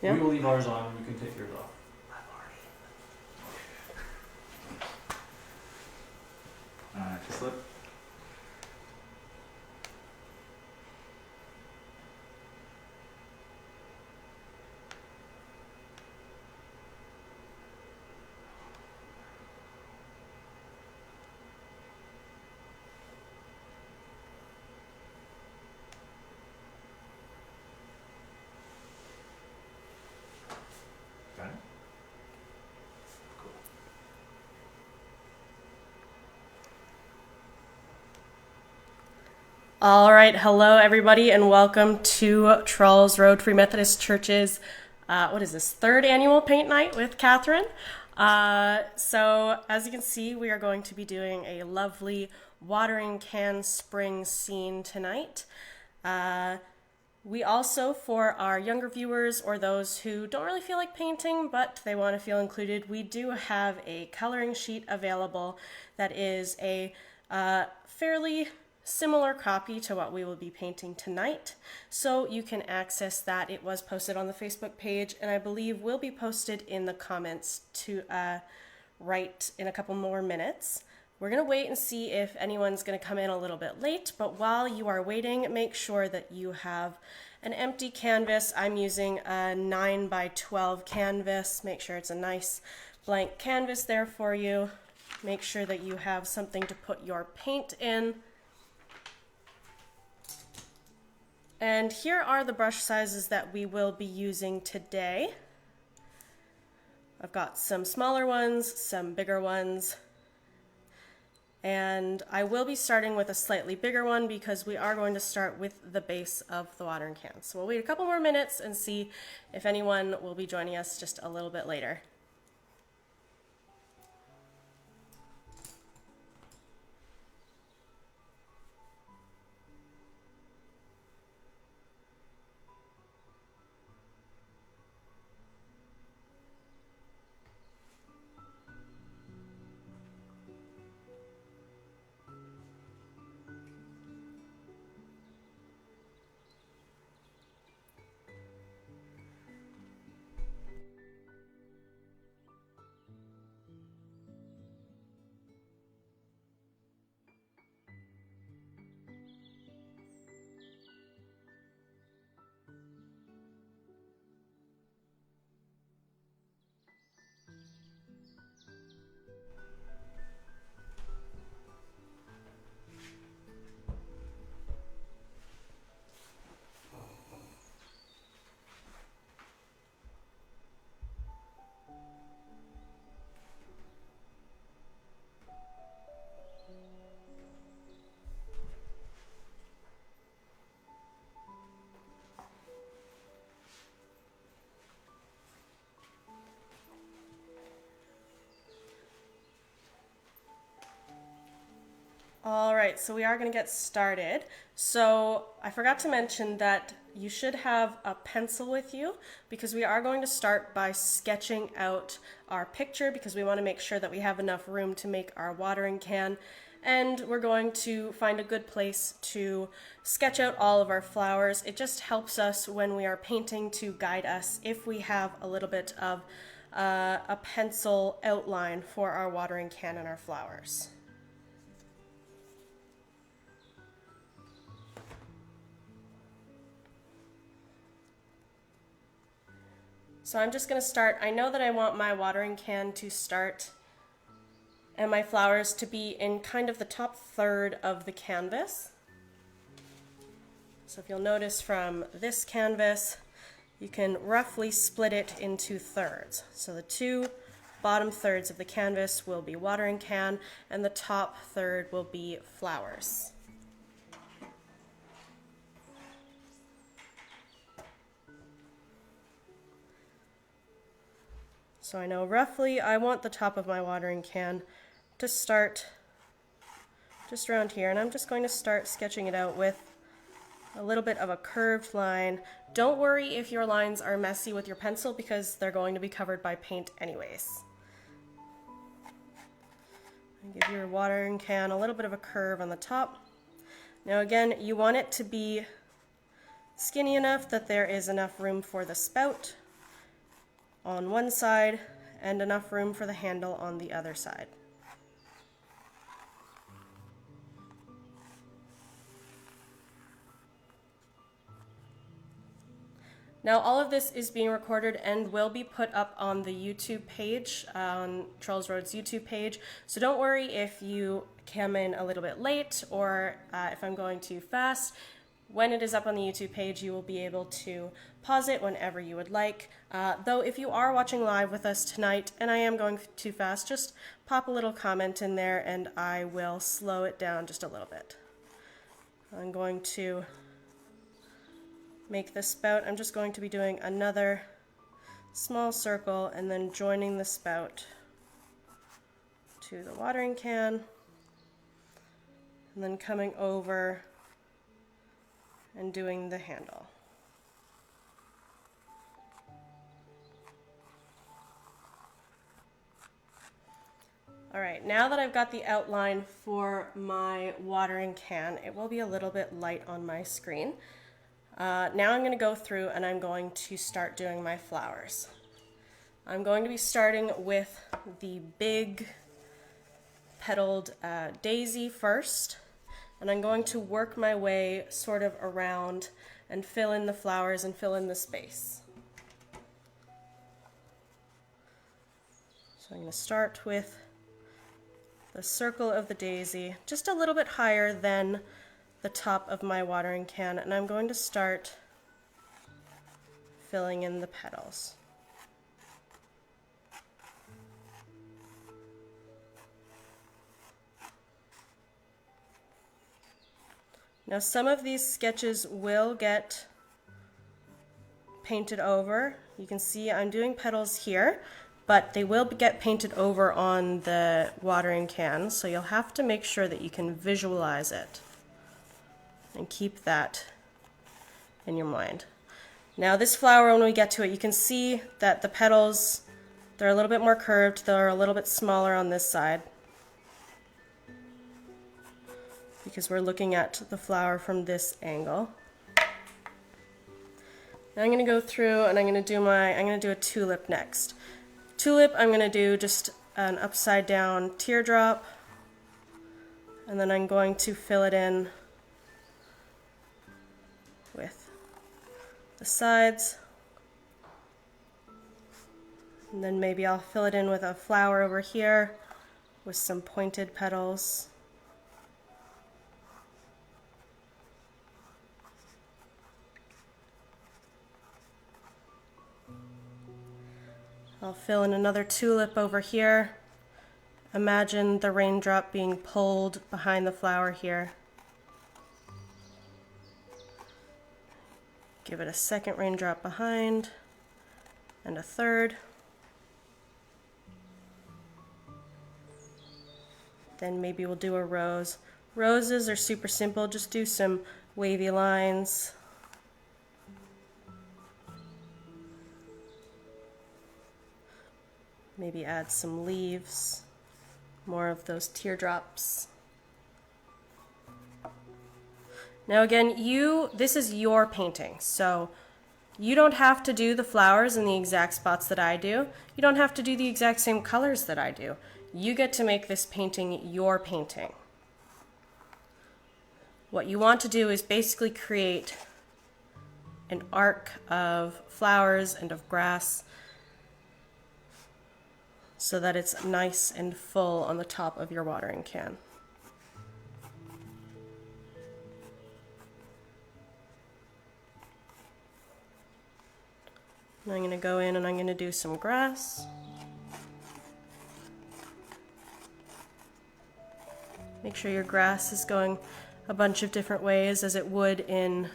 Yeah. We will leave ours on and you can take yours off. Slip. Got it? Cool. All right, hello everybody, and welcome to Charles Road Free Methodist Church's, what is this, third annual paint night with Catherine. So as you can see, we are going to be doing a lovely watering can spring scene tonight. We also, for our younger viewers or those who don't really feel like painting but they want to feel included, we do have a coloring sheet available that is a fairly similar copy to what we will be painting tonight. So you can access that. It was posted on the Facebook page and I believe will be posted in the comments to right in a couple more minutes. We're going to wait and see if anyone's going to come in a little bit late, but while you are waiting, make sure that you have an empty canvas. I'm using a 9x12 canvas. Make sure it's a nice blank canvas there for you. Make sure that you have something to put your paint in. And here are the brush sizes that we will be using today. I've got some smaller ones, some bigger ones. And I will be starting with a slightly bigger one because we are going to start with the base of the watering can. So we'll wait a couple more minutes and see if anyone will be joining us just a little bit later. All right, so we are going to get started. So I forgot to mention that you should have a pencil with you because we are going to start by sketching out our picture because we want to make sure that we have enough room to make our watering can. And we're going to find a good place to sketch out all of our flowers. It just helps us when we are painting to guide us if we have a little bit of a pencil outline for our watering can and our flowers. So I'm just going to start. I know that I want my watering can to start and my flowers to be in kind of the top third of the canvas. So if you'll notice from this canvas, you can roughly split it into thirds. So the two bottom thirds of the canvas will be watering can and the top third will be flowers. So I know roughly I want the top of my watering can to start just around here, and I'm just going to start sketching it out with a little bit of a curved line. Don't worry if your lines are messy with your pencil because they're going to be covered by paint anyways. And give your watering can a little bit of a curve on the top. Now again, you want it to be skinny enough that there is enough room for the spout, on one side and enough room for the handle on the other side. Now all of this is being recorded and will be put up on the YouTube page, on Charles Road's YouTube page. So don't worry if you come in a little bit late or if I'm going too fast. When it is up on the YouTube page, you will be able to pause it whenever you would like. Though if you are watching live with us tonight and I am going too fast, just pop a little comment in there and I will slow it down just a little bit. I'm going to make the spout. I'm just going to be doing another small circle and then joining the spout to the watering can and then coming over and doing the handle. All right, now that I've got the outline for my watering can, it will be a little bit light on my screen. Now I'm going to go through and I'm going to start doing my flowers. I'm going to be starting with the big petaled daisy first, and I'm going to work my way sort of around and fill in the flowers and fill in the space. So I'm going to start with the circle of the daisy, just a little bit higher than the top of my watering can, and I'm going to start filling in the petals. Now some of these sketches will get painted over. You can see I'm doing petals here, but they will get painted over on the watering can, so you'll have to make sure that you can visualize it and keep that in your mind. Now this flower, when we get to it, you can see that the petals, they're a little bit more curved, they're a little bit smaller on this side because we're looking at the flower from this angle. Now I'm going to go through and I'm going to do a tulip next. Tulip, I'm going to do just an upside down teardrop, and then I'm going to fill it in with the sides, and then maybe I'll fill it in with a flower over here with some pointed petals. I'll fill in another tulip over here. Imagine the raindrop being pulled behind the flower here. Give it a second raindrop behind, and a third. Then maybe we'll do a rose. Roses are super simple, just do some wavy lines. Maybe add some leaves, more of those teardrops. Now again, this is your painting, so you don't have to do the flowers in the exact spots that I do. You don't have to do the exact same colors that I do. You get to make this painting your painting. What you want to do is basically create an arc of flowers and of grass so that it's nice and full on the top of your watering can. And I'm going to go in and I'm going to do some grass. Make sure your grass is going a bunch of different ways as it would in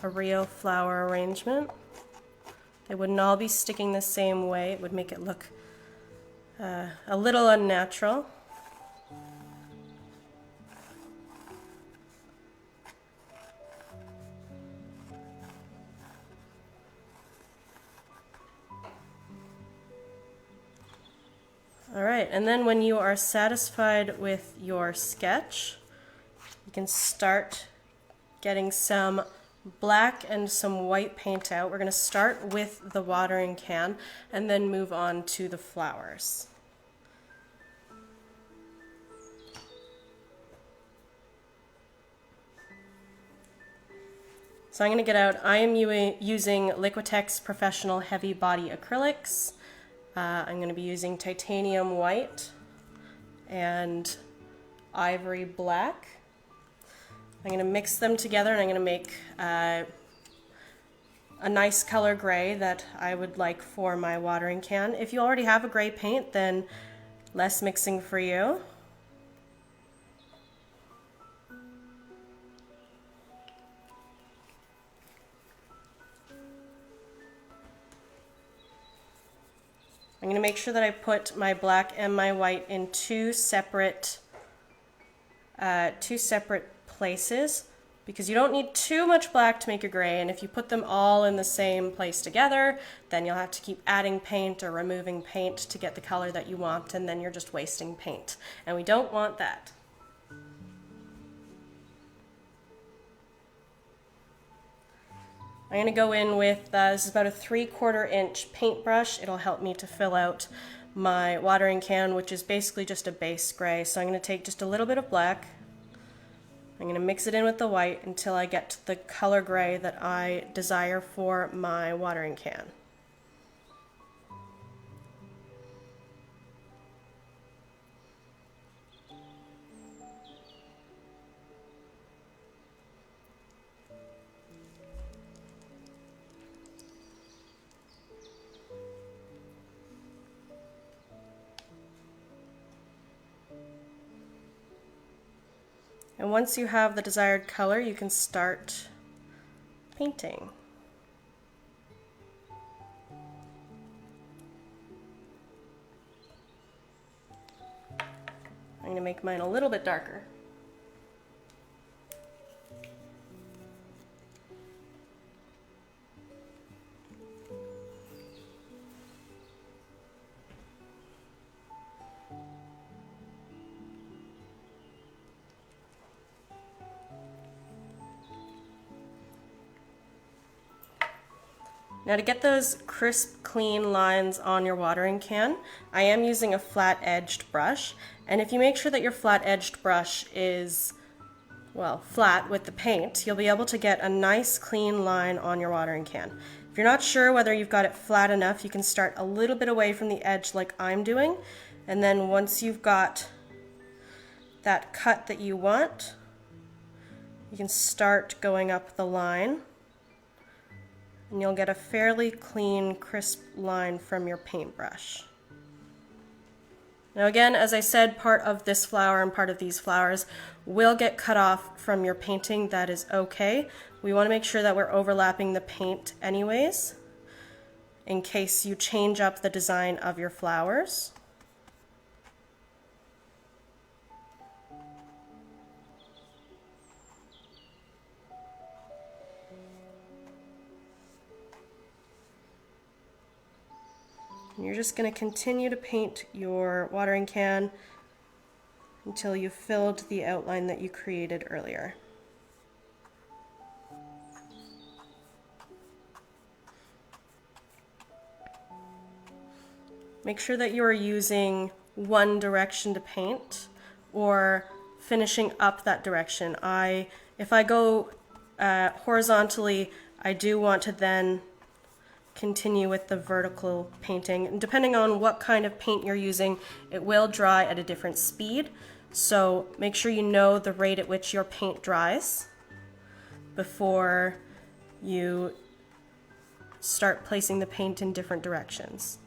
a real flower arrangement. They wouldn't all be sticking the same way. It would make it look a little unnatural. All right, and then when you are satisfied with your sketch, you can start getting some black and some white paint out. We're going to start with the watering can and then move on to the flowers. So I'm going to get out, I am using Liquitex Professional Heavy Body Acrylics. I'm going to be using titanium white and ivory black. I'm going to mix them together and I'm going to make a nice color gray that I would like for my watering can. If you already have a gray paint, then less mixing for you. I'm going to make sure that I put my black and my white in two separate places, because you don't need too much black to make a gray, and if you put them all in the same place together, then you'll have to keep adding paint or removing paint to get the color that you want, and then you're just wasting paint, and we don't want that. I'm going to go in with, this is about a 3/4 inch paintbrush. It'll help me to fill out my watering can, which is basically just a base gray. So I'm going to take just a little bit of black. I'm going to mix it in with the white until I get to the color gray that I desire for my watering can. And once you have the desired color, you can start painting. I'm going to make mine a little bit darker. Now to get those crisp, clean lines on your watering can, I am using a flat-edged brush. And if you make sure that your flat-edged brush is, well, flat with the paint, you'll be able to get a nice, clean line on your watering can. If you're not sure whether you've got it flat enough, you can start a little bit away from the edge like I'm doing. And then once you've got that cut that you want, you can start going up the line. And you'll get a fairly clean, crisp line from your paintbrush. Now again, as I said, part of this flower and part of these flowers will get cut off from your painting. That is okay. We want to make sure that we're overlapping the paint anyways, in case you change up the design of your flowers. And you're just going to continue to paint your watering can until you've filled the outline that you created earlier. Make sure that you are using one direction to paint or finishing up that direction. If I go horizontally, I do want to then continue with the vertical painting. And depending on what kind of paint you're using, it will dry at a different speed. So make sure you know the rate at which your paint dries before you start placing the paint in different directions.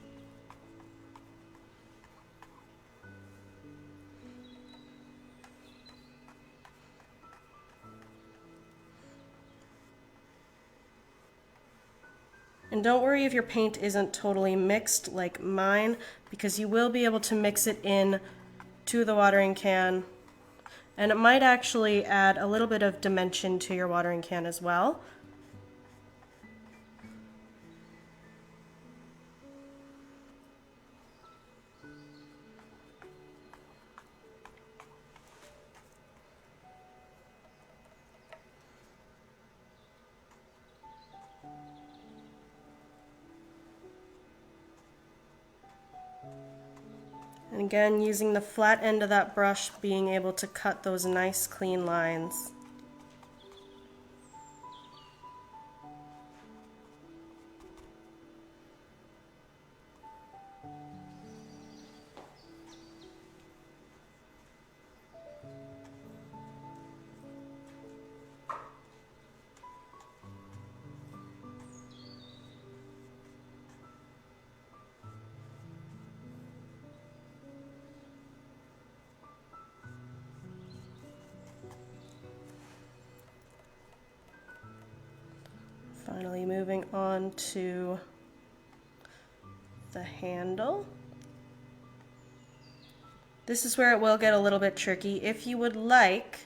And don't worry if your paint isn't totally mixed like mine, because you will be able to mix it in to the watering can, and it might actually add a little bit of dimension to your watering can as well. And again, using the flat end of that brush, being able to cut those nice clean lines. Finally moving on to the handle. This is where it will get a little bit tricky. If you would like,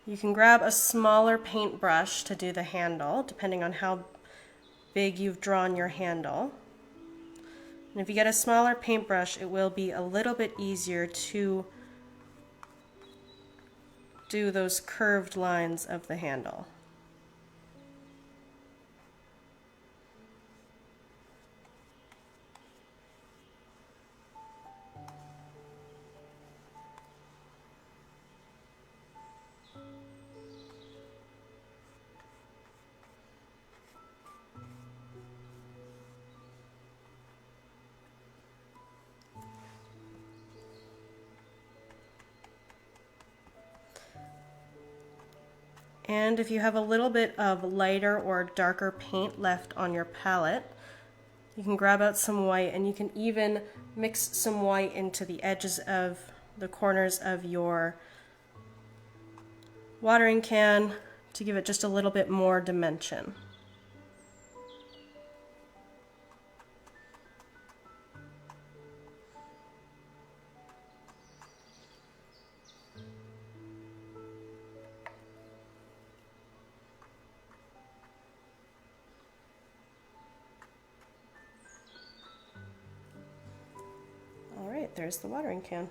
you can grab a smaller paintbrush to do the handle, depending on how big you've drawn your handle. And if you get a smaller paintbrush, it will be a little bit easier to do those curved lines of the handle. And if you have a little bit of lighter or darker paint left on your palette, you can grab out some white, and you can even mix some white into the edges of the corners of your watering can to give it just a little bit more dimension. There's the watering can.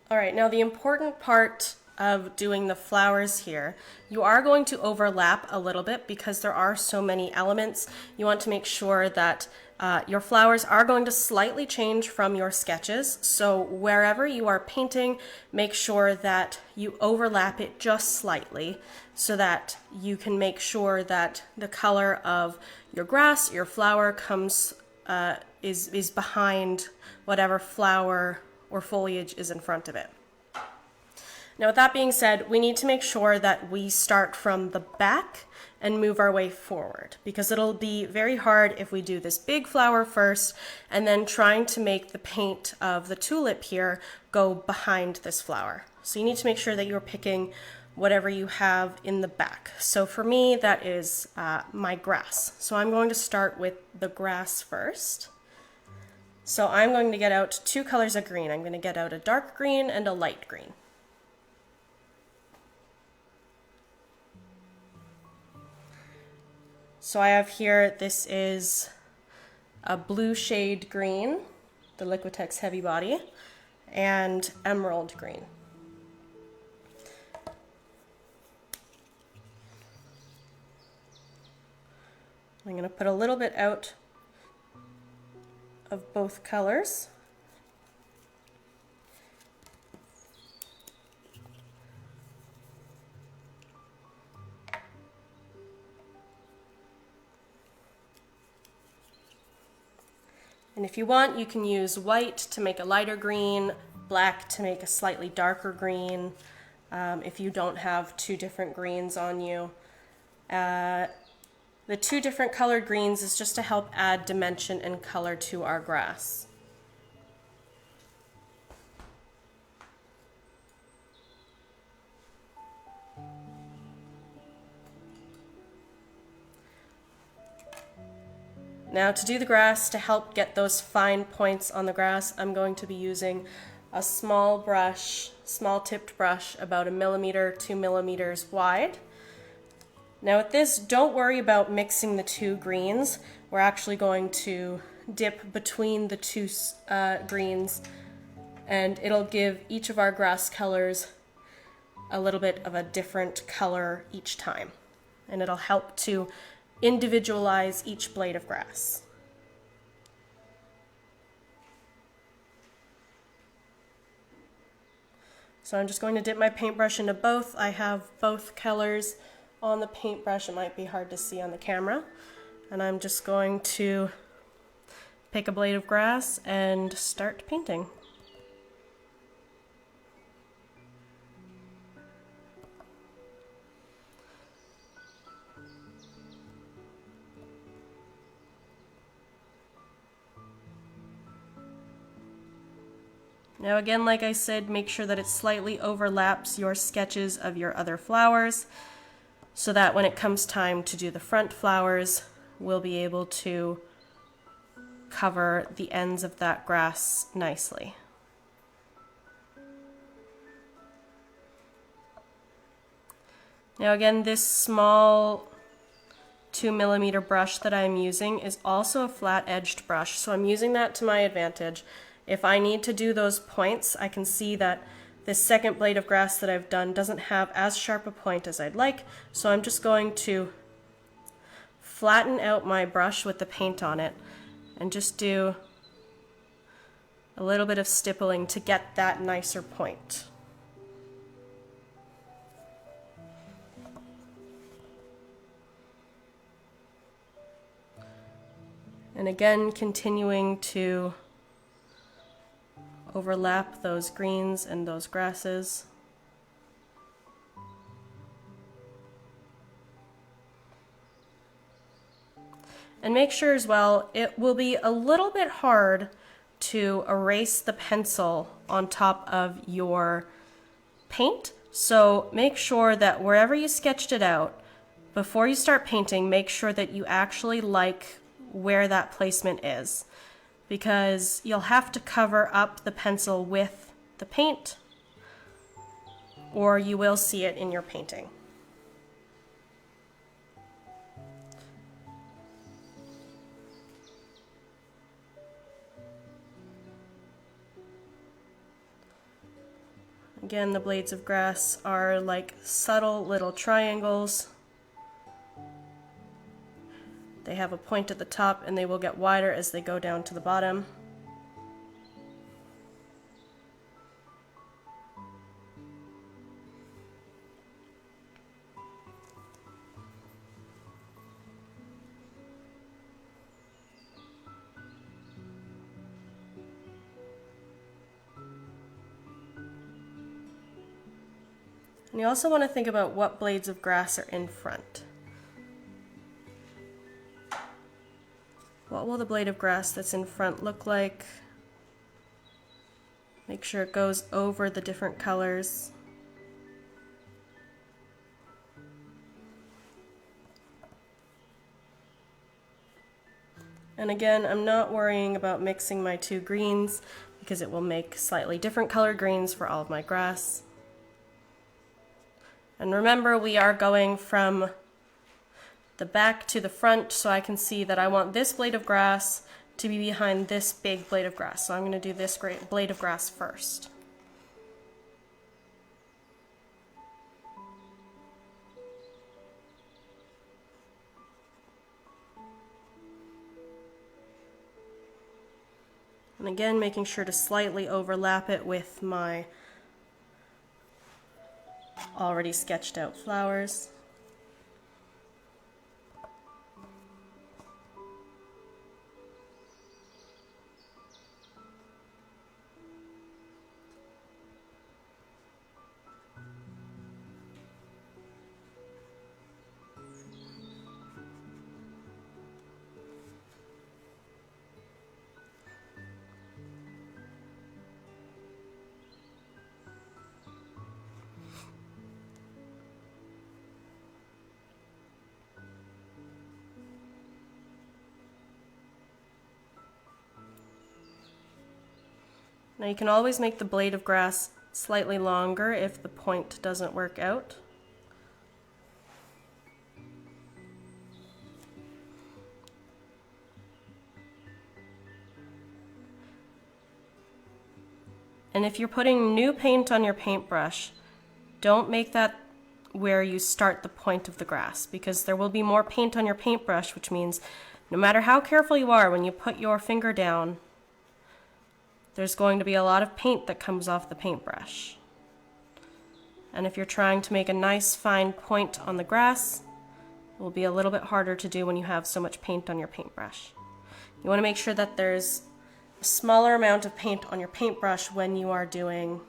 All right, now the important part of doing the flowers here, you are going to overlap a little bit because there are so many elements. You want to make sure that your flowers are going to slightly change from your sketches. So wherever you are painting, make sure that you overlap it just slightly so that you can make sure that the color of your grass, your flower comes is behind whatever flower or foliage is in front of it. Now, with that being said, we need to make sure that we start from the back and move our way forward, because it'll be very hard if we do this big flower first and then trying to make the paint of the tulip here go behind this flower. So you need to make sure that you're picking whatever you have in the back. So for me, that is my grass. So I'm going to start with the grass first. So I'm going to get out two colors of green. I'm going to get out a dark green and a light green. So I have here, this is a blue shade green, the Liquitex Heavy Body, and emerald green. I'm going to put a little bit out of both colors. And if you want, you can use white to make a lighter green, black to make a slightly darker green, if you don't have two different greens on you. The two different colored greens is just to help add dimension and color to our grass. Now to do the grass, to help get those fine points on the grass, I'm going to be using a small brush, small tipped brush, about 1 millimeter, 2 millimeters wide. Now with this, don't worry about mixing the two greens. We're actually going to dip between the two greens and it'll give each of our grass colors a little bit of a different color each time, and it'll help to individualize each blade of grass. So I'm just going to dip my paintbrush into both. I have both colors on the paintbrush. It might be hard to see on the camera. And I'm just going to pick a blade of grass and start painting. Now again, like I said, make sure that it slightly overlaps your sketches of your other flowers so that when it comes time to do the front flowers, we'll be able to cover the ends of that grass nicely. Now again, this small 2mm brush that I'm using is also a flat-edged brush, so I'm using that to my advantage. If I need to do those points, I can see that this second blade of grass that I've done doesn't have as sharp a point as I'd like, so I'm just going to flatten out my brush with the paint on it and just do a little bit of stippling to get that nicer point. And again, continuing to overlap those greens and those grasses. And make sure as well, it will be a little bit hard to erase the pencil on top of your paint. So make sure that wherever you sketched it out, before you start painting, make sure that you actually like where that placement is, because you'll have to cover up the pencil with the paint or you will see it in your painting. Again, the blades of grass are like subtle little triangles. They have a point at the top and they will get wider as they go down to the bottom. And you also want to think about what blades of grass are in front. What will the blade of grass that's in front look like? Make sure it goes over the different colors. And again, I'm not worrying about mixing my two greens because it will make slightly different colored greens for all of my grass. And remember, we are going from the back to the front, so I can see that I want this blade of grass to be behind this big blade of grass. So I'm going to do this great blade of grass first. And again, making sure to slightly overlap it with my already sketched out flowers. Now you can always make the blade of grass slightly longer if the point doesn't work out. And if you're putting new paint on your paintbrush, don't make that where you start the point of the grass, because there will be more paint on your paintbrush, which means no matter how careful you are when you put your finger down, there's going to be a lot of paint that comes off the paintbrush. And if you're trying to make a nice fine point on the grass, it will be a little bit harder to do when you have so much paint on your paintbrush. You want to make sure that there's a smaller amount of paint on your paintbrush when you are doing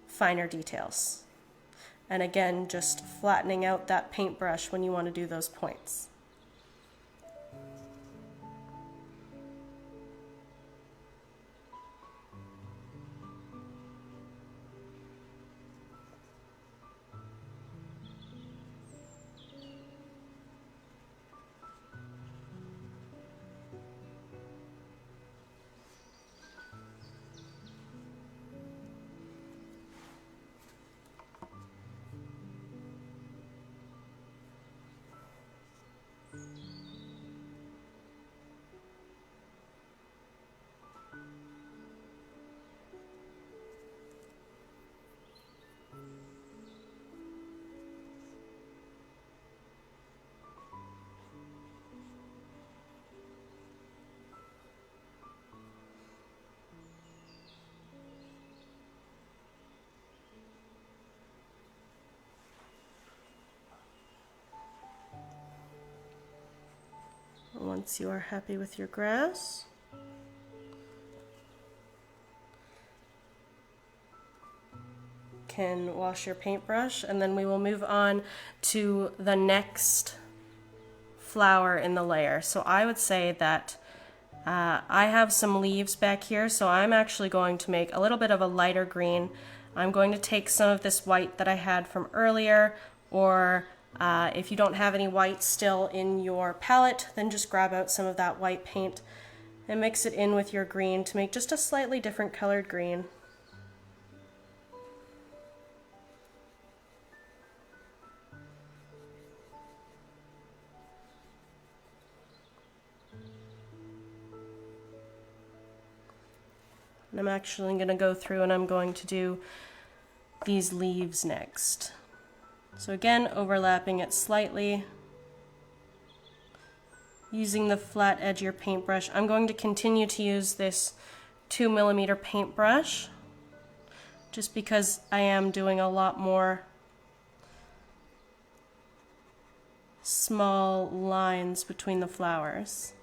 finer details. And again, just flattening out that paintbrush when you want to do those points. Once you are happy with your grass, can wash your paintbrush, and then we will move on to the next flower in the layer. So I would say that I have some leaves back here, so I'm actually going to make a little bit of a lighter green. I'm going to take some of this white that I had from earlier, or if you don't have any white still in your palette, then just grab out some of that white paint and mix it in with your green to make just a slightly different colored green. And I'm actually going to go through and I'm going to do these leaves next. So again, overlapping it slightly, using the flat edge of your paintbrush. I'm going to continue to use this 2mm paintbrush just because I am doing a lot more small lines between the flowers.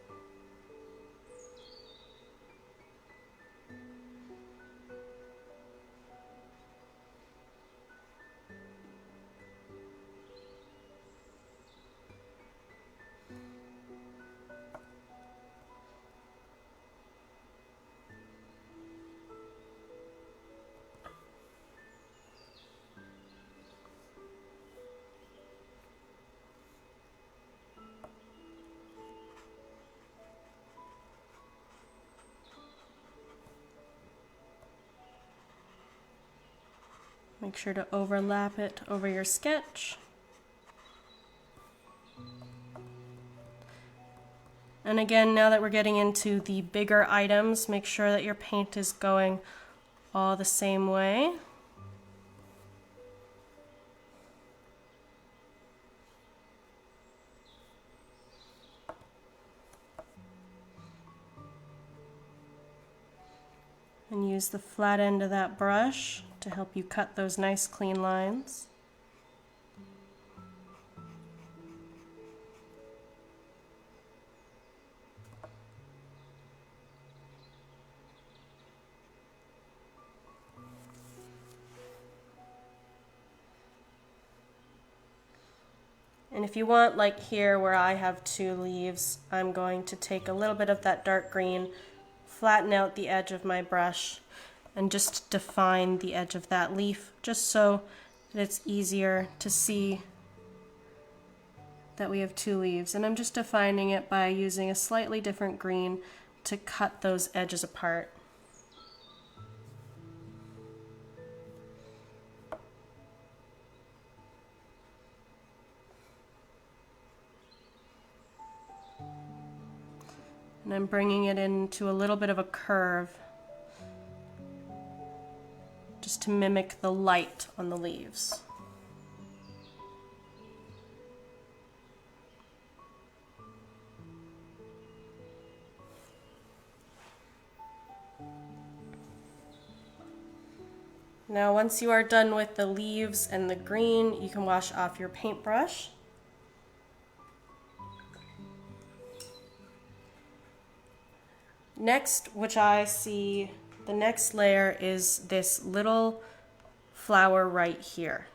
Make sure to overlap it over your sketch. And again, now that we're getting into the bigger items, make sure that your paint is going all the same way. And use the flat end of that brush to help you cut those nice clean lines. And if you want, like here where I have 2 leaves, I'm going to take a little bit of that dark green, flatten out the edge of my brush, and just define the edge of that leaf, just so that it's easier to see that we have 2 leaves. And I'm just defining it by using a slightly different green to cut those edges apart. And I'm bringing it into a little bit of a curve just to mimic the light on the leaves. Now, once you are done with the leaves and the green, you can wash off your paintbrush. Next, which I see, the next layer is this little flower right here.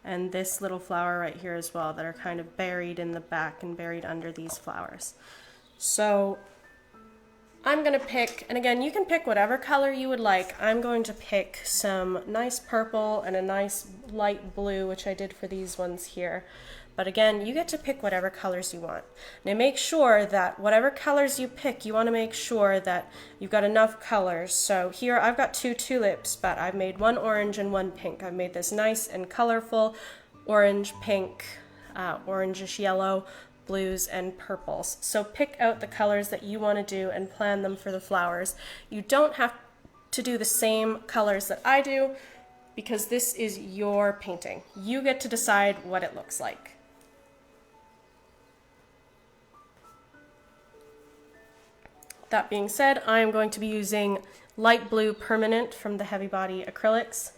And this little flower right here as well, that are kind of buried in the back and buried under these flowers. So I'm gonna pick, and again, you can pick whatever color you would like. I'm going to pick some nice purple and a nice light blue, which I did for these ones here. But again, you get to pick whatever colors you want. Now make sure that whatever colors you pick, you want to make sure that you've got enough colors. So here I've got 2 tulips, but I've made 1 orange and 1 pink. I've made this nice and colorful orange, pink, orangish yellow, blues, and purples. So pick out the colors that you want to do and plan them for the flowers. You don't have to do the same colors that I do because this is your painting. You get to decide what it looks like. That being said, I am going to be using light blue permanent from the Heavy Body Acrylics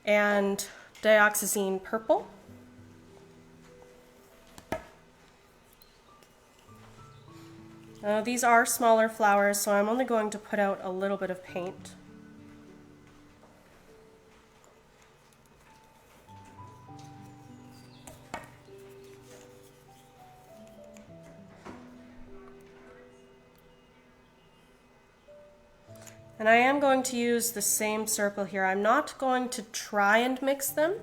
and dioxazine purple. These are smaller flowers, so I'm only going to put out a little bit of paint. And I am going to use the same circle here. I'm not going to try and mix them,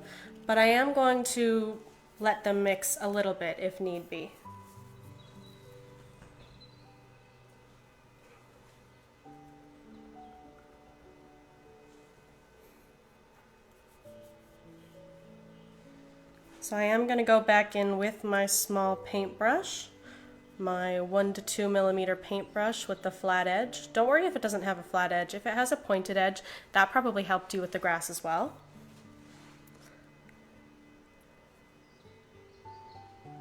but I am going to let them mix a little bit if need be. So I am going to go back in with my small paintbrush, my 1 to 2 millimeter paintbrush with the flat edge. Don't worry if it doesn't have a flat edge. If it has a pointed edge, that probably helped you with the grass as well.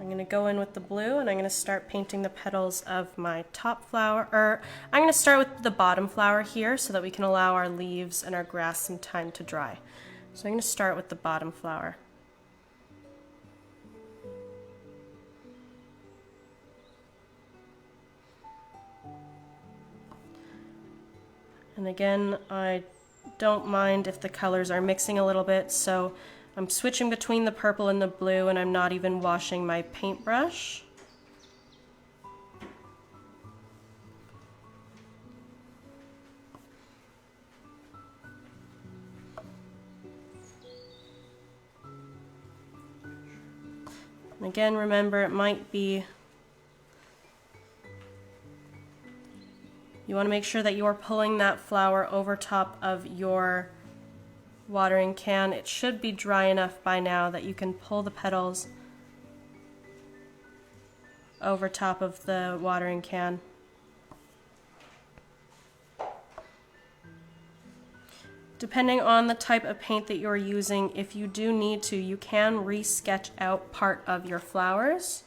I'm going to go in with the blue and I'm going to start painting the petals of my top flower, or I'm going to start with the bottom flower here so that we can allow our leaves and our grass some time to dry. So I'm going to start with the bottom flower. And again, I don't mind if the colors are mixing a little bit, so I'm switching between the purple and the blue, and I'm not even washing my paintbrush. And again, remember, it might be, you want to make sure that you're pulling that flower over top of your watering can. It should be dry enough by now that you can pull the petals over top of the watering can. Depending on the type of paint that you're using, if you do need to, you can re-sketch out part of your flowers.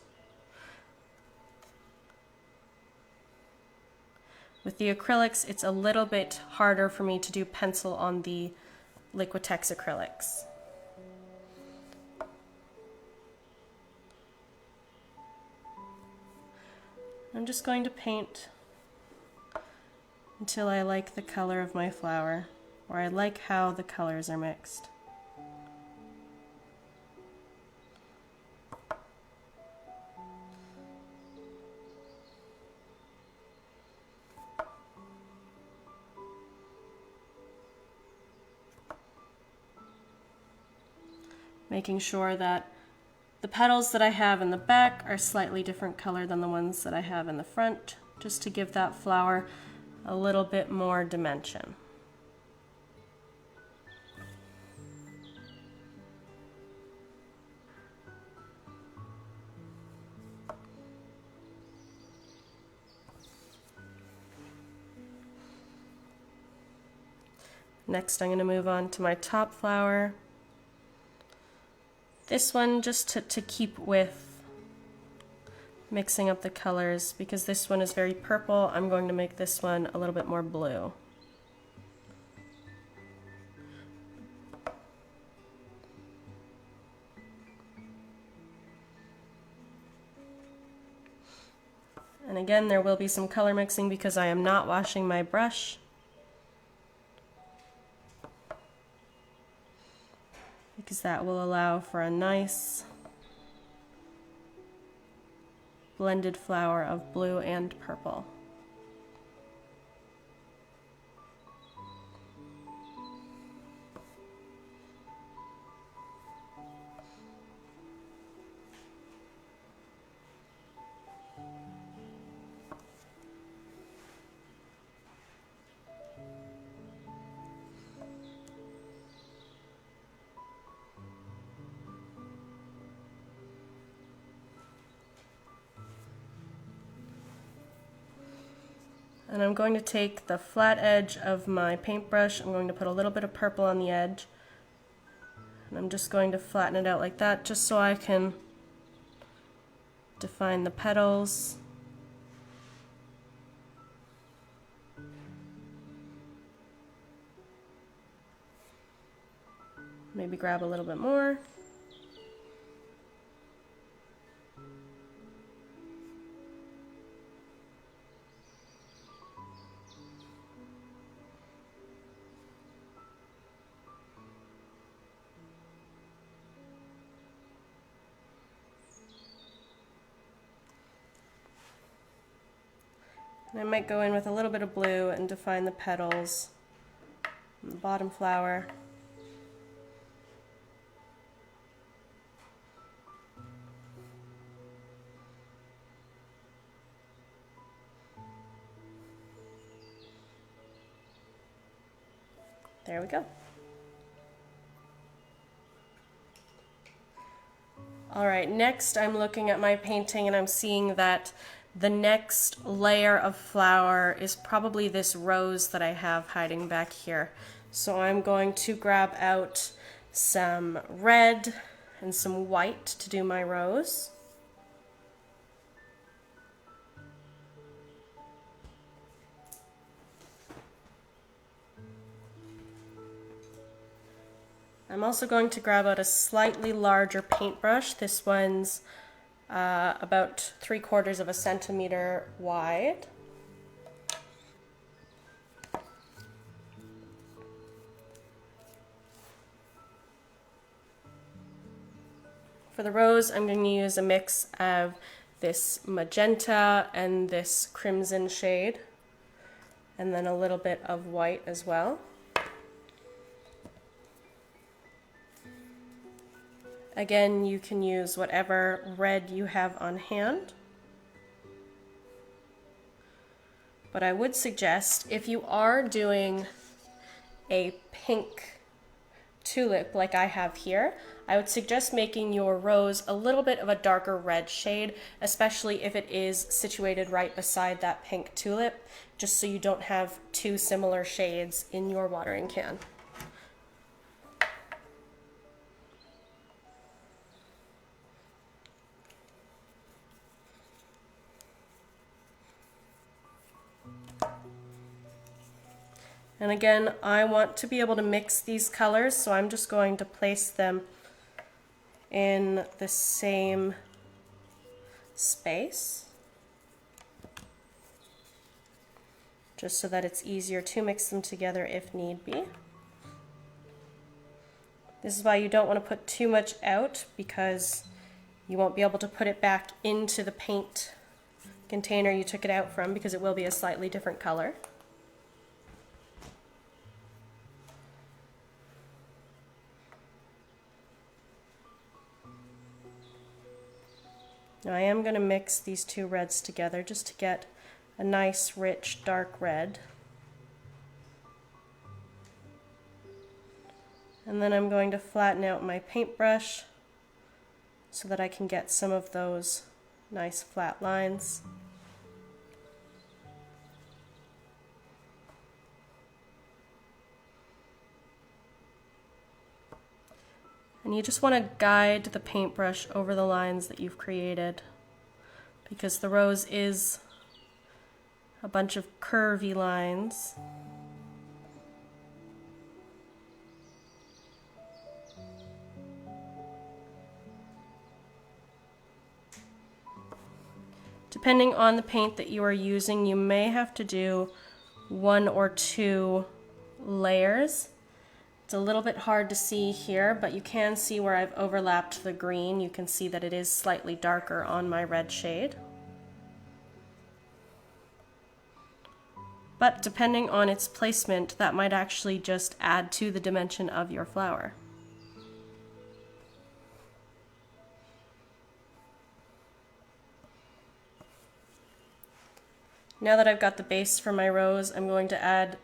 With the acrylics, it's a little bit harder for me to do pencil on the Liquitex acrylics. I'm just going to paint until I like the color of my flower, or I like how the colors are mixed. Making sure that the petals that I have in the back are slightly different color than the ones that I have in the front, just to give that flower a little bit more dimension. Next, I'm going to move on to my top flower. This one just to keep with mixing up the colors, because this one is very purple, I'm going to make this one a little bit more blue. And again, there will be some color mixing because I am not washing my brush. Because that will allow for a nice blended flower of blue and purple. And I'm going to take the flat edge of my paintbrush, I'm going to put a little bit of purple on the edge, and I'm just going to flatten it out like that, just so I can define the petals. Maybe grab a little bit more. And I might go in with a little bit of blue and define the petals on the bottom flower. There we go. All right, next I'm looking at my painting and I'm seeing that the next layer of flower is probably this rose that I have hiding back here. So I'm going to grab out some red and some white to do my rose. I'm also going to grab out a slightly larger paintbrush. This one's about 3/4 of a centimeter wide. For the rose, I'm going to use a mix of this magenta and this crimson shade, and then a little bit of white as well. Again, you can use whatever red you have on hand. But I would suggest, if you are doing a pink tulip like I have here, I would suggest making your rose a little bit of a darker red shade, especially if it is situated right beside that pink tulip, just so you don't have two similar shades in your watering can. And again, I want to be able to mix these colors, so I'm just going to place them in the same space, just so that it's easier to mix them together if need be. This is why you don't want to put too much out, because you won't be able to put it back into the paint container you took it out from, because it will be a slightly different color. Now I am going to mix these two reds together just to get a nice, rich, dark red. And then I'm going to flatten out my paintbrush so that I can get some of those nice flat lines. And you just want to guide the paintbrush over the lines that you've created, because the rose is a bunch of curvy lines. Depending on the paint that you are using, you may have to do 1 or 2 layers. It's a little bit hard to see here, but you can see where I've overlapped the green. You can see that it is slightly darker on my red shade. But depending on its placement, that might actually just add to the dimension of your flower. Now that I've got the base for my rose, I'm going to add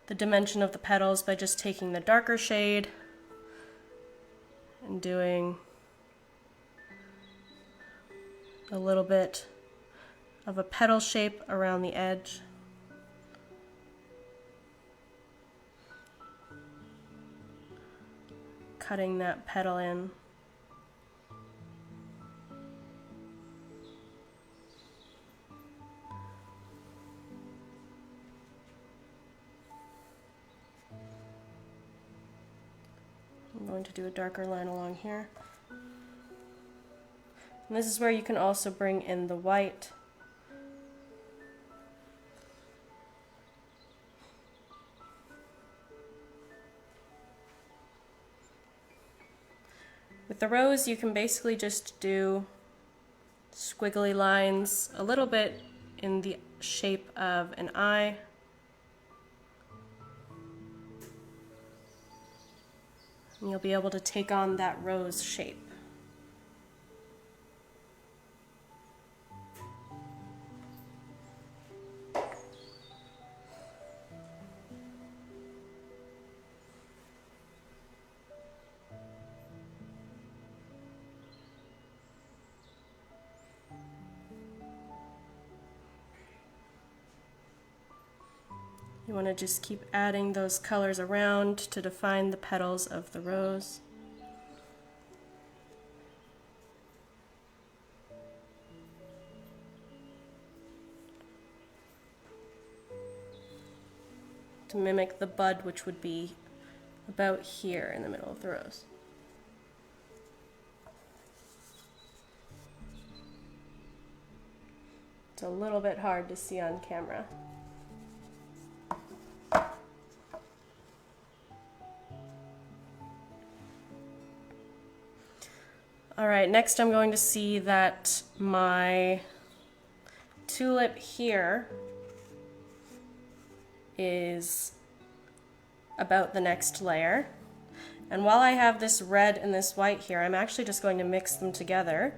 the dimension of the petals by just taking the darker shade and doing a little bit of a petal shape around the edge. Cutting that petal in. I'm going to do a darker line along here. And this is where you can also bring in the white. With the rose, you can basically just do squiggly lines, a little bit in the shape of an eye. And you'll be able to take on that rose shape. You want to just keep adding those colors around to define the petals of the rose. To mimic the bud, which would be about here in the middle of the rose. It's a little bit hard to see on camera. All right, next I'm going to see that my tulip here is about the next layer. And while I have this red and this white here, I'm actually just going to mix them together,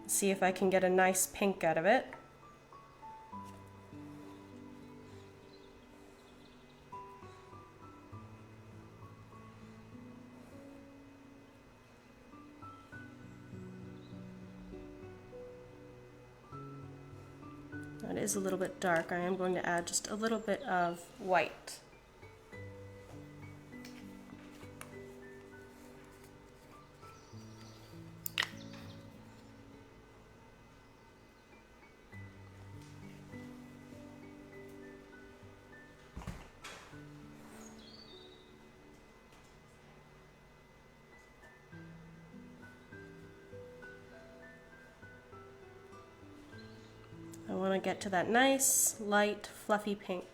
see if I can get a nice pink out of it. It is a little bit dark. I am going to add just a little bit of white. I want to get to that nice, light, fluffy pink.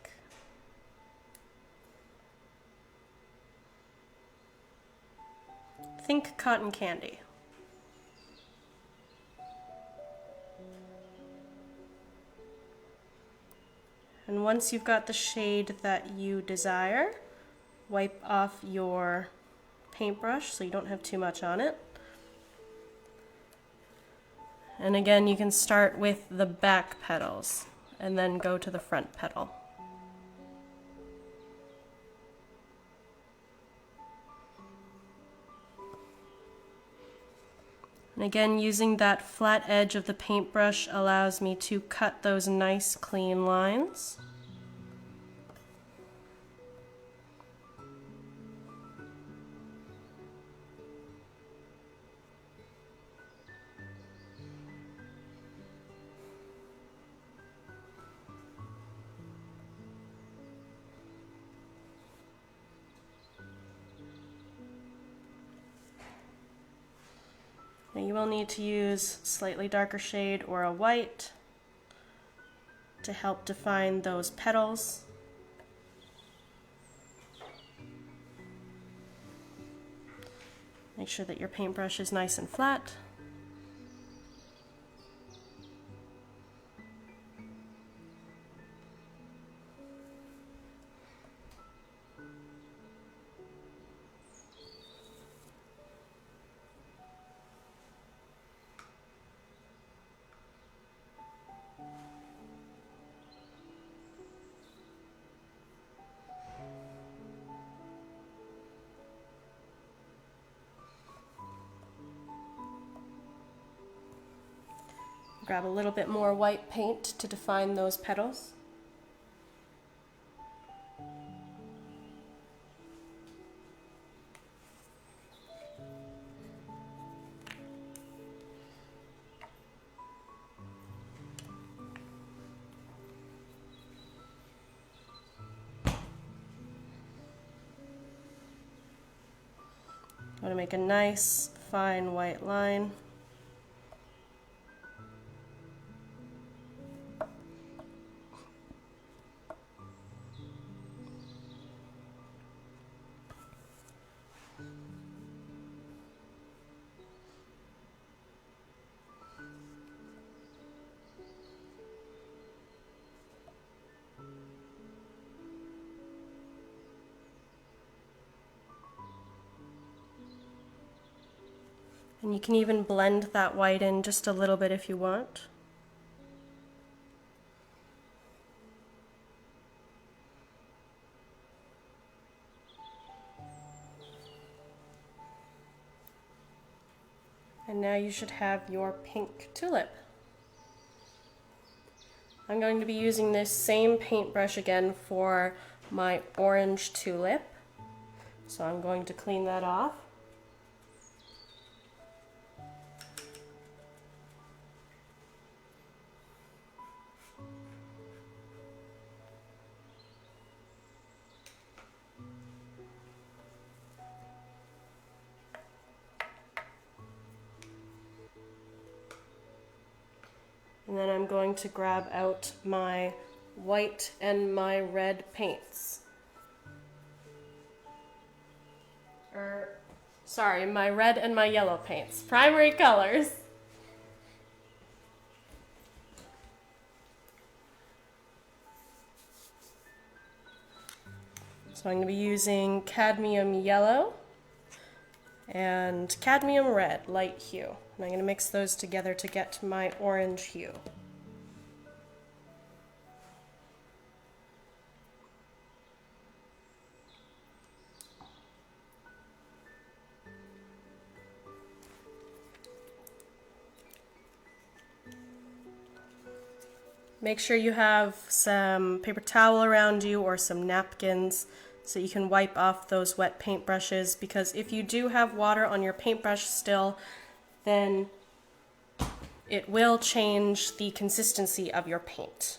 Think cotton candy. And once you've got the shade that you desire, wipe off your paintbrush so you don't have too much on it. And again, you can start with the back petals and then go to the front petal. And again, using that flat edge of the paintbrush allows me to cut those nice clean lines. Now you will need to use slightly darker shade or a white to help define those petals. Make sure that your paintbrush is nice and flat. Grab a little bit more white paint to define those petals. I want to make a nice fine white line. And you can even blend that white in just a little bit if you want. And now you should have your pink tulip. I'm going to be using this same paintbrush again for my orange tulip. So I'm going to clean that off. And then I'm going to grab out my white and my red paints. Sorry, my red and my yellow paints. Primary colors. So I'm going to be using cadmium yellow and cadmium red, light hue. And I'm going to mix those together to get my orange hue. Make sure you have some paper towel around you or some napkins so you can wipe off those wet paintbrushes, because if you do have water on your paintbrush still, then it will change the consistency of your paint.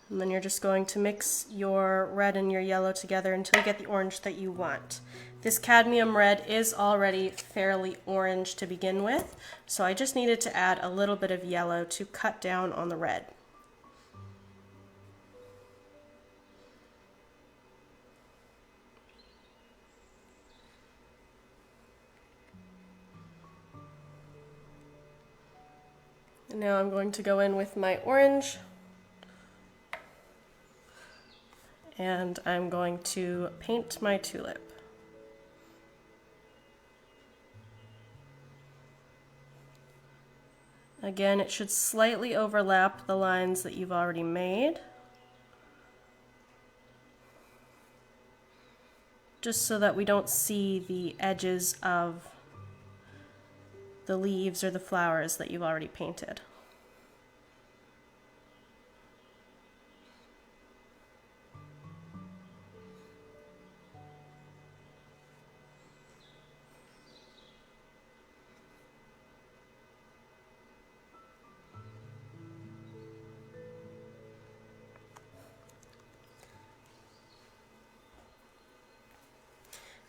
And then you're just going to mix your red and your yellow together until you get the orange that you want. This cadmium red is already fairly orange to begin with, so I just needed to add a little bit of yellow to cut down on the red. And now I'm going to go in with my orange. And I'm going to paint my tulip. Again, it should slightly overlap the lines that you've already made, just so that we don't see the edges of the leaves or the flowers that you've already painted.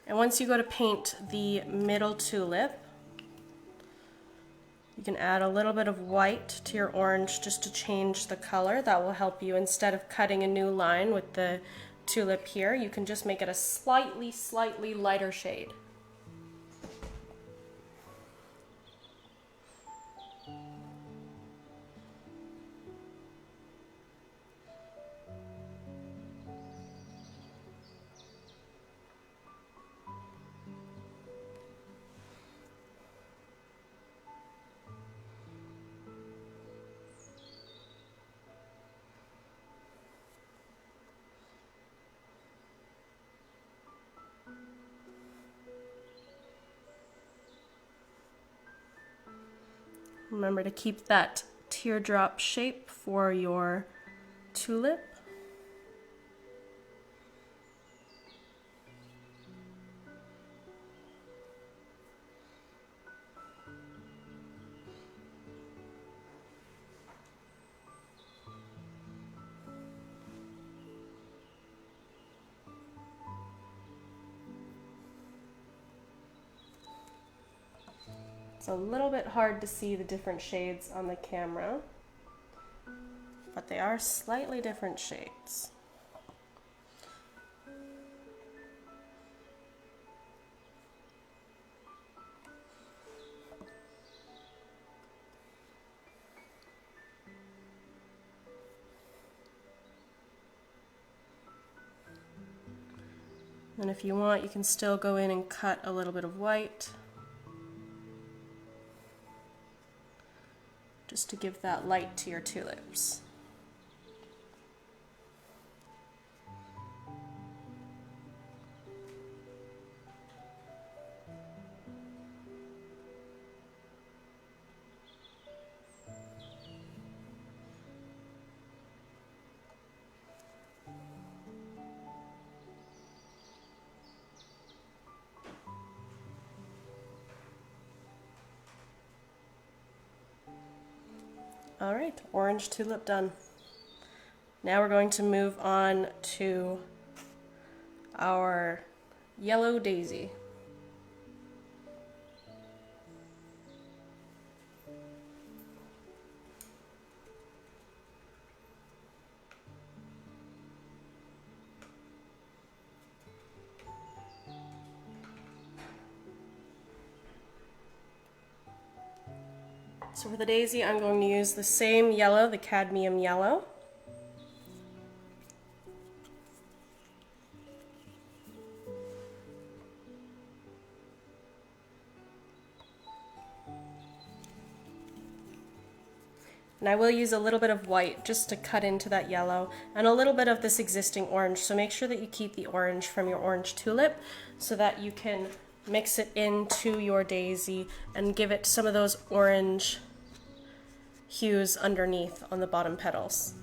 And once you go to paint the middle tulip, you can add a little bit of white to your orange just to change the color. That will help you. Instead of cutting a new line with the tulip here, you can just make it a slightly lighter shade. Remember to keep that teardrop shape for your tulip. It's a little bit hard to see the different shades on the camera, but they are slightly different shades. And if you want, you can still go in and cut a little bit of white, just to give that light to your tulips. All right, orange tulip done. Now we're going to move on to our yellow daisy. So for the daisy, I'm going to use the same yellow, the cadmium yellow. And I will use a little bit of white just to cut into that yellow and a little bit of this existing orange. So make sure that you keep the orange from your orange tulip so that you can mix it into your daisy and give it some of those orange hues underneath on the bottom petals.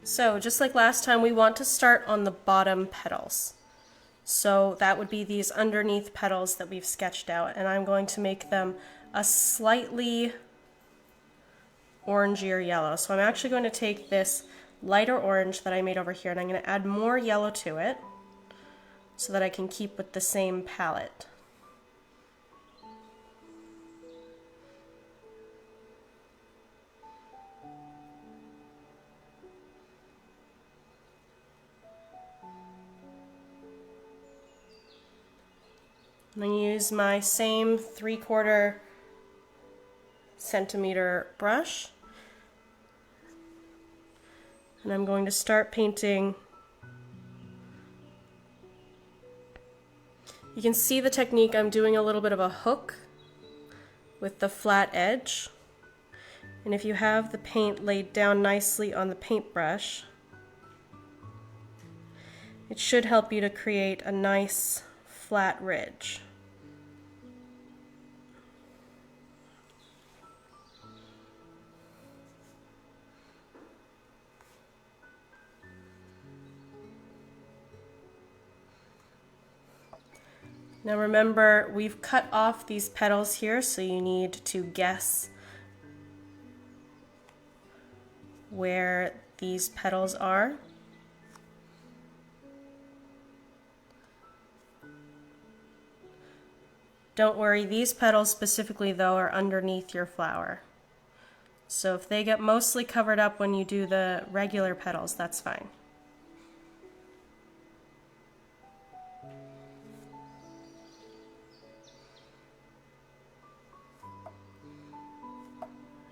So just like last time, we want to start on the bottom petals. So that would be these underneath petals that we've sketched out, and I'm going to make them a slightly orangier yellow. So I'm actually going to take this lighter orange that I made over here and I'm going to add more yellow to it so that I can keep with the same palette. I'm going to use my same 3/4 centimeter brush, and I'm going to start painting. You can see the technique. I'm doing a little bit of a hook with the flat edge, and if you have the paint laid down nicely on the paintbrush, it should help you to create a nice flat ridge. Now remember, we've cut off these petals here, so you need to guess where these petals are. Don't worry, these petals specifically though are underneath your flower. So if they get mostly covered up when you do the regular petals, that's fine.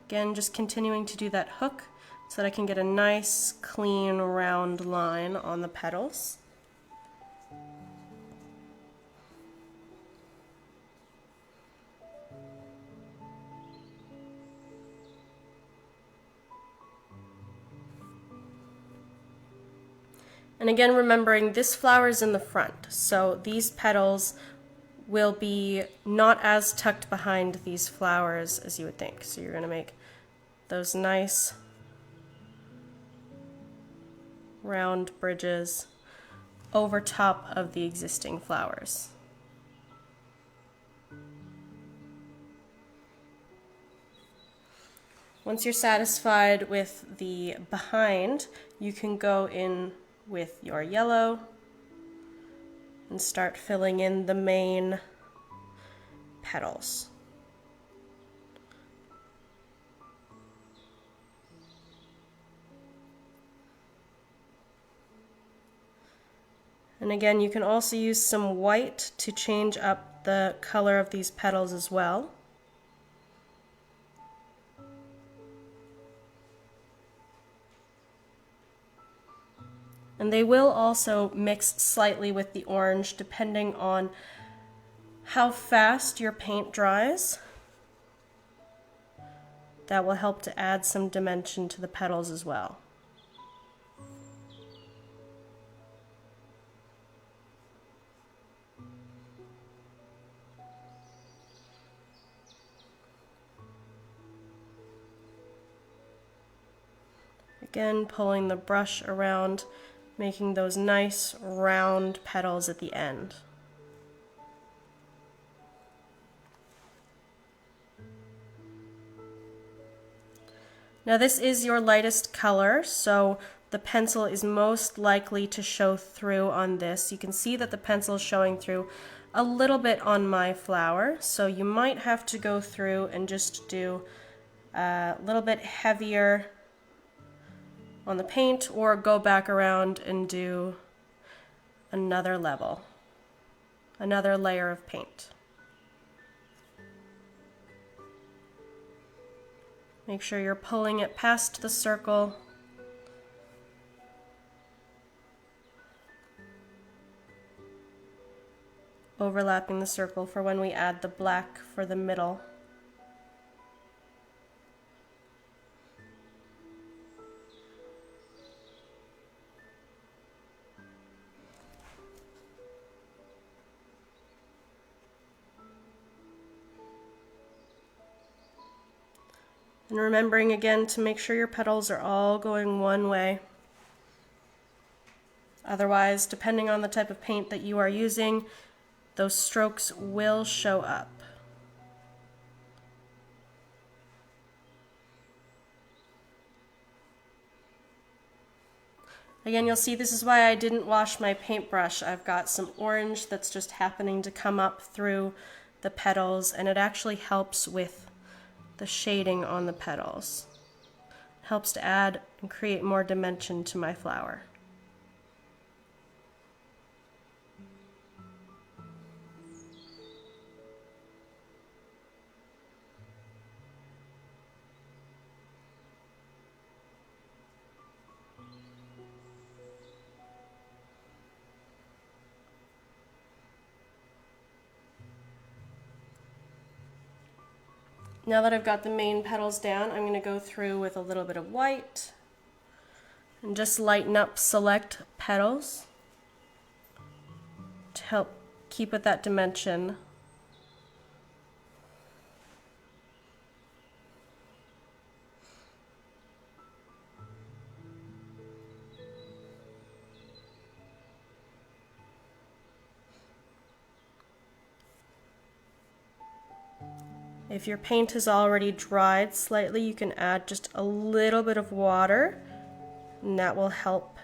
Again, just continuing to do that hook so that I can get a nice, clean, round line on the petals. And again, remembering this flower is in the front, so these petals will be not as tucked behind these flowers as you would think. So you're going to make those nice round bridges over top of the existing flowers. Once you're satisfied with the behind, you can go in with your yellow and start filling in the main petals. And again, you can also use some white to change up the color of these petals as well. And they will also mix slightly with the orange depending on how fast your paint dries. That will help to add some dimension to the petals as well. Again, pulling the brush around, making those nice round petals at the end. Now this is your lightest color, so the pencil is most likely to show through on this. You can see that the pencil is showing through a little bit on my flower, so you might have to go through and just do a little bit heavier on the paint, or go back around and do another level, another layer of paint. Make sure you're pulling it past the circle. Overlapping the circle for when we add the black for the middle. And remembering again to make sure your petals are all going one way. Otherwise, depending on the type of paint that you are using, those strokes will show up. Again, you'll see this is why I didn't wash my paintbrush. I've got some orange that's just happening to come up through the petals, and it actually helps with the shading on the petals. It helps to add and create more dimension to my flower. Now that I've got the main petals down, I'm going to go through with a little bit of white and just lighten up select petals. to help keep with that dimension. If your paint is already dried slightly, you can add just a little bit of water, and that will help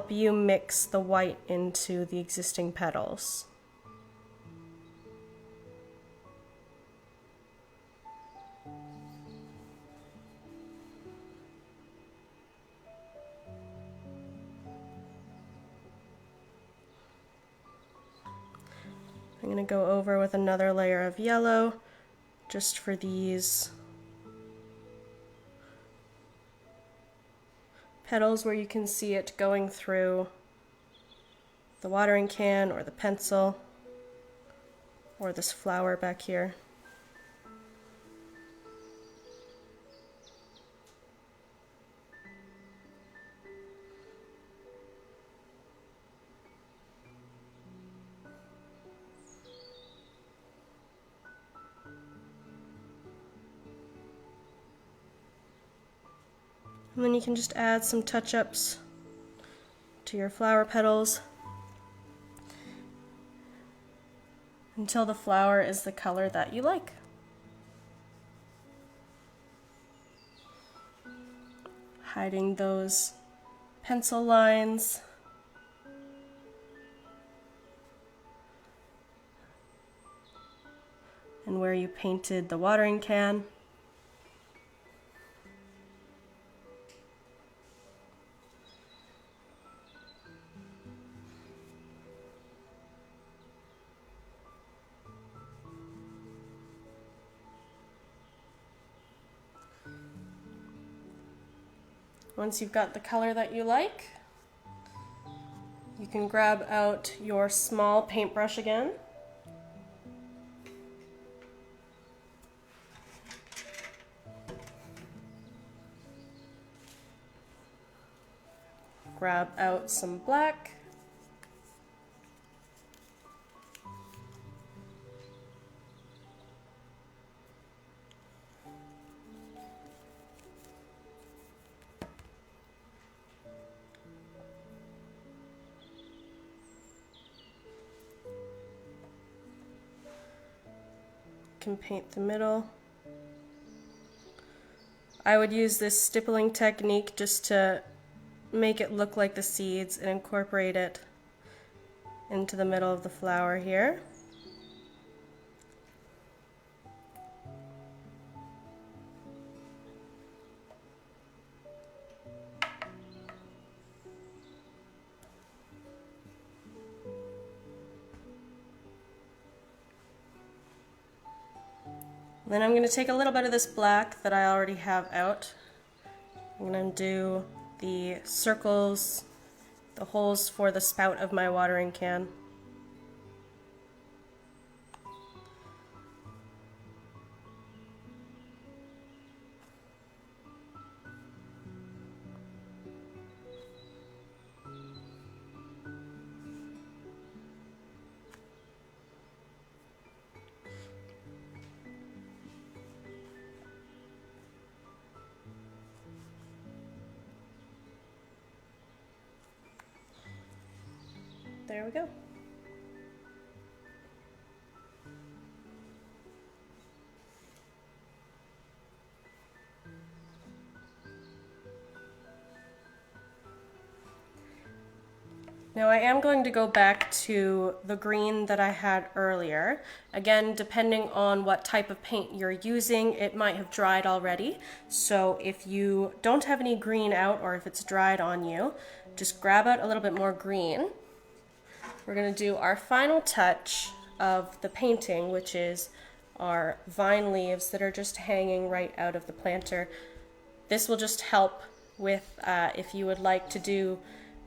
you mix the white into the existing petals. I'm going to go over with another layer of yellow just for these petals where you can see it going through the watering can or the pencil or this flower back here. And then you can just add some touch-ups to your flower petals until the flower is the color that you like. Hiding those pencil lines. And where you painted the watering can. Once you've got the color that you like, you can grab out your small paintbrush again. Grab out some black. Can paint the middle. I would use this stippling technique just to make it look like the seeds and incorporate it into the middle of the flower here. Then I'm going to take a little bit of this black that I already have out. I'm going to do the circles, the holes for the spout of my watering can. There we go. Now I am going to go back to the green that I had earlier. Again, depending on what type of paint you're using, it might have dried already. So if you don't have any green out or if it's dried on you, just grab out a little bit more green. We're going to do our final touch of the painting, which is our vine leaves that are just hanging right out of the planter. This will just help with if you would like to do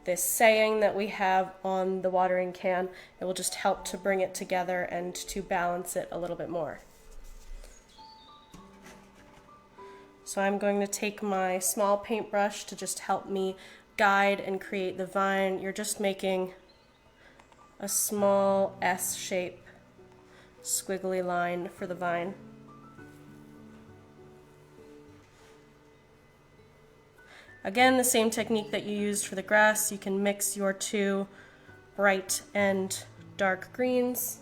this saying that we have on the watering can, it will just help to bring it together and to balance it a little bit more. So I'm going to take my small paintbrush to just help me guide and create the vine, you're just making a small S shape squiggly line for the vine. Again, the same technique that you used for the grass, you can mix your two bright and dark greens.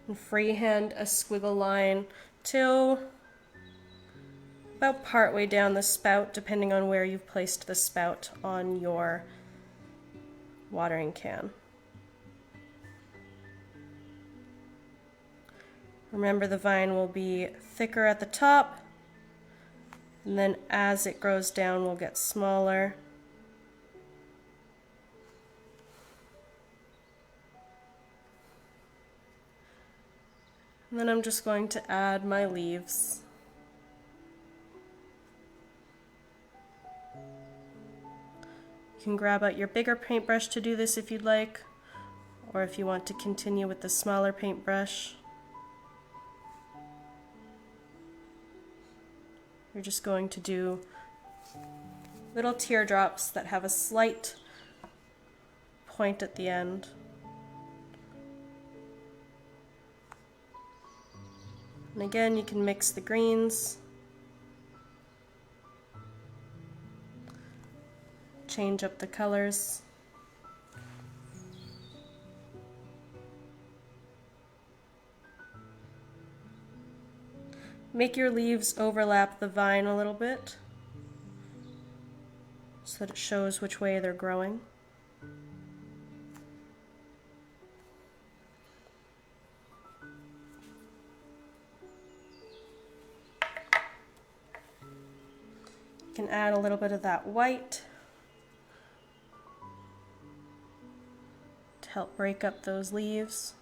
And freehand a squiggle line till about partway down the spout, depending on where you've placed the spout on your watering can. Remember, the vine will be thicker at the top, and then as it grows down will get smaller. And then I'm just going to add my leaves. You can grab out your bigger paintbrush to do this if you'd like, or if you want to continue with the smaller paintbrush. You're just going to do little teardrops that have a slight point at the end. And again, you can mix the greens, change up the colors. Make your leaves overlap the vine a little bit so that it shows which way they're growing. You can add a little bit of that white to help break up those leaves.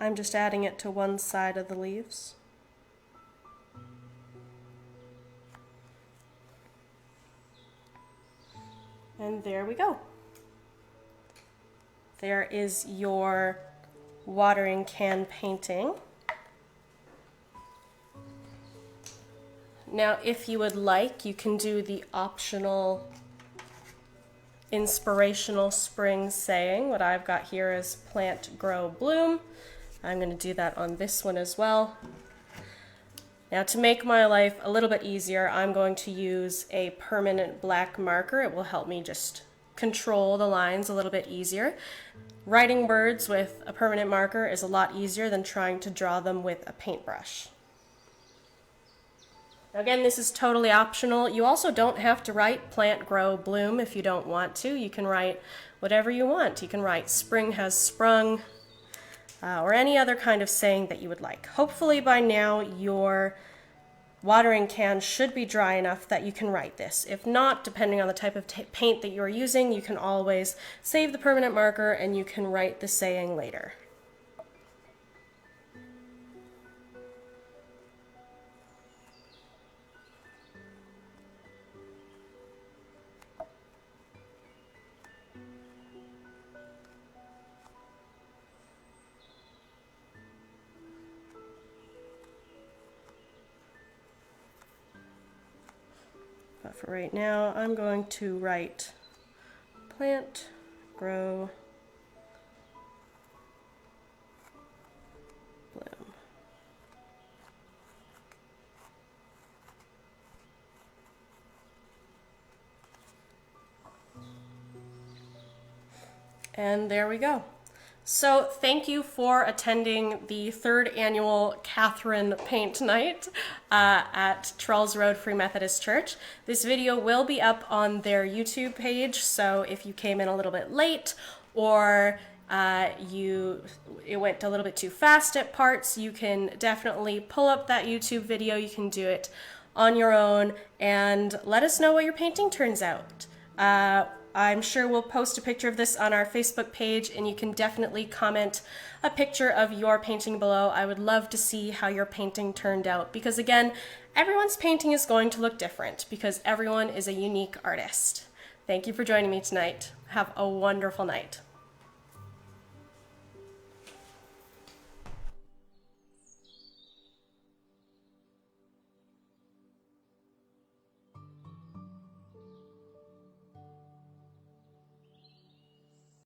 I'm just adding it to one side of the leaves. And there we go. There is your watering can painting. Now, if you would like, you can do the optional inspirational spring saying. What I've got here is plant, grow, bloom. I'm going to do that on this one as well. Now, to make my life a little bit easier, I'm going to use a permanent black marker. It will help me just control the lines a little bit easier. Writing words with a permanent marker is a lot easier than trying to draw them with a paintbrush. Now, again, this is totally optional. You also don't have to write plant, grow, bloom if you don't want to. You can write whatever you want. You can write spring has sprung, or any other kind of saying that you would like. Hopefully by now your watering can should be dry enough that you can write this. If not, depending on the type of paint that you are using, you can always save the permanent marker and you can write the saying later. But for right now, I'm going to write plant, grow, bloom. And there we go. So thank you for attending the 3rd annual Catherine Paint Night at Charles Road Free Methodist Church. This video will be up on their YouTube page, so if you came in a little bit late or it went a little bit too fast at parts, you can definitely pull up that YouTube video. You can do it on your own and let us know what your painting turns out. I'm sure we'll post a picture of this on our Facebook page, and you can definitely comment a picture of your painting below. I would love to see how your painting turned out, because again, everyone's painting is going to look different because everyone is a unique artist. Thank you for joining me tonight. Have a wonderful night.